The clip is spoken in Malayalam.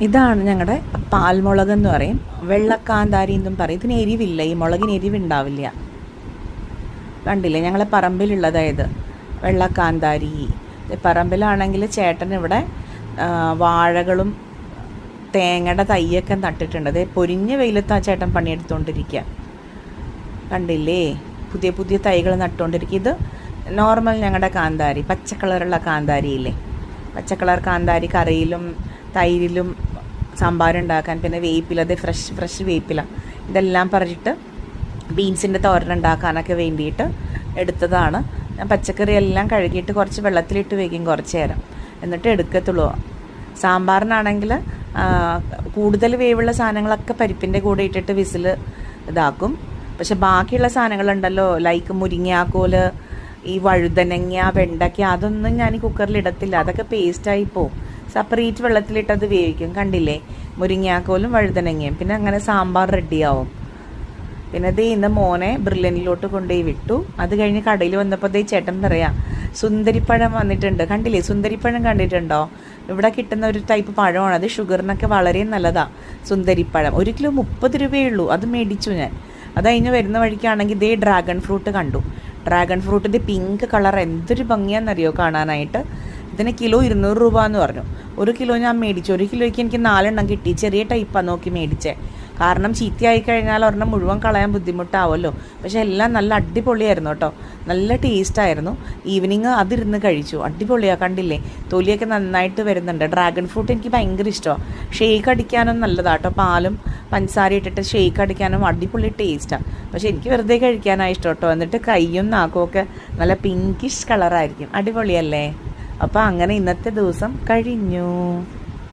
ഇതാണ് ഞങ്ങളുടെ പാൽമുളക് എന്ന് പറയും, വെള്ളക്കാന്താരി എന്നും പറയും. ഇതിന് എരിവില്ല, ഈ മുളകിന് എരിവുണ്ടാവില്ല. കണ്ടില്ലേ, ഞങ്ങളെ പറമ്പിലുള്ളതായത് വെള്ളക്കാന്താരി. പറമ്പിലാണെങ്കിൽ ചേട്ടൻ ഇവിടെ വാഴകളും തേങ്ങയുടെ തൈയൊക്കെ നട്ടിട്ടുണ്ട്. അതേ പൊരിഞ്ഞ വെയിലത്ത് ആ ചേട്ടൻ പണിയെടുത്തുകൊണ്ടിരിക്കുക. കണ്ടില്ലേ, പുതിയ പുതിയ തൈകൾ നട്ടുകൊണ്ടിരിക്കുക. ഇത് നോർമൽ ഞങ്ങളുടെ കാന്താരി, പച്ചക്കളറുള്ള കാന്താരിയില്ലേ, പച്ചക്കളർ കാന്താരി കറിയിലും തൈരിലും സാമ്പാറുണ്ടാക്കാൻ, പിന്നെ വേപ്പില, അത് ഫ്രഷ് വേപ്പില, ഇതെല്ലാം പറിച്ചിട്ട് ബീൻസിൻ്റെ തോരൻ ഉണ്ടാക്കാനൊക്കെ വേണ്ടിയിട്ട് എടുത്തതാണ്. ഞാൻ പച്ചക്കറി എല്ലാം കഴുകിയിട്ട് കുറച്ച് വെള്ളത്തിലിട്ട് വയ്ക്കും കുറച്ച് നേരം, എന്നിട്ട് എടുക്കത്തുള്ളൂ. സാമ്പാറിനാണെങ്കിൽ കൂടുതൽ വേവുള്ള സാധനങ്ങളൊക്കെ പരിപ്പിൻ്റെ കൂടെ ഇട്ടിട്ട് വിസിൽ ഇതാക്കും. പക്ഷെ ബാക്കിയുള്ള സാധനങ്ങളുണ്ടല്ലോ, ലൈക്ക് മുരിങ്ങാക്കോല്, ഈ വഴുതനങ്ങ, വെണ്ടയ്ക്ക, അതൊന്നും ഞാൻ ഈ കുക്കറിൽ ഇടത്തില്ല. അതൊക്കെ പേസ്റ്റായി പോവും. സെപ്പറേറ്റ് വെള്ളത്തിലിട്ടത് വേവിക്കും. കണ്ടില്ലേ, മുരിങ്ങാക്കോലും വഴുതനങ്ങയും. പിന്നെ അങ്ങനെ സാമ്പാർ റെഡിയാവും. പിന്നെ ദേ ഇന്ന് മോനെ ബ്രില്യനിലോട്ട് കൊണ്ടുപോയി വിട്ടു. അത് കഴിഞ്ഞ് കടയിൽ വന്നപ്പോൾ ദേ ചേട്ടൻ പറയാം, സുന്ദരിപ്പഴം വന്നിട്ടുണ്ട്. കണ്ടില്ലേ, സുന്ദരിപ്പഴം കണ്ടിട്ടുണ്ടോ? ഇവിടെ കിട്ടുന്ന ഒരു ടൈപ്പ് പഴമാണ്. അത് ഷുഗറിനൊക്കെ വളരെ നല്ലതാണ്. സുന്ദരിപ്പഴം 1 കിലോ 30 രൂപയേ ഉള്ളൂ. അത് മേടിച്ചു ഞാൻ. അത് കഴിഞ്ഞ് വരുന്ന വഴിക്കാണെങ്കിൽ ഇതേ ഡ്രാഗൺ ഫ്രൂട്ട് കണ്ടു. ഡ്രാഗൺ ഫ്രൂട്ടിൻ്റെ പിങ്ക് കളർ എന്തൊരു ഭംഗിയാണെന്നറിയോ കാണാനായിട്ട്. ഇതിന് കിലോ 200 രൂപ എന്ന് പറഞ്ഞു. 1 കിലോ ഞാൻ മേടിച്ചു. 1 കിലോയ്ക്ക് എനിക്ക് 4 എണ്ണം കിട്ടി. ചെറിയ ടൈപ്പാണ് നോക്കി മേടിച്ചേ. കാരണം ചീത്തയായി കഴിഞ്ഞാൽ ഒരെണ്ണം മുഴുവൻ കളയാൻ ബുദ്ധിമുട്ടാവുമല്ലോ. പക്ഷെ എല്ലാം നല്ല അടിപൊളിയായിരുന്നു കേട്ടോ, നല്ല ടേസ്റ്റായിരുന്നു. ഈവനിങ് അതിരുന്ന് കഴിച്ചു. അടിപൊളിയാണ്. കണ്ടില്ലേ, തൊലിയൊക്കെ നന്നായിട്ട് വരുന്നുണ്ട്. ഡ്രാഗൺ ഫ്രൂട്ട് എനിക്ക് ഭയങ്കര ഇഷ്ടമാണ്. ഷേക്ക് അടിക്കാനും നല്ലതാണ് കേട്ടോ, പാലും പഞ്ചസാര ഇട്ടിട്ട് ഷേക്ക് അടിക്കാനും അടിപൊളി ടേസ്റ്റാണ്. പക്ഷെ എനിക്ക് വെറുതെ കഴിക്കാനാണ് ഇഷ്ടം കേട്ടോ. എന്നിട്ട് കൈയും നാക്കും ഒക്കെ നല്ല പിങ്കിഷ് കളറായിരിക്കും. അടിപൊളിയല്ലേ? അപ്പോൾ അങ്ങനെ ഇന്നത്തെ ദിവസം കഴിഞ്ഞു.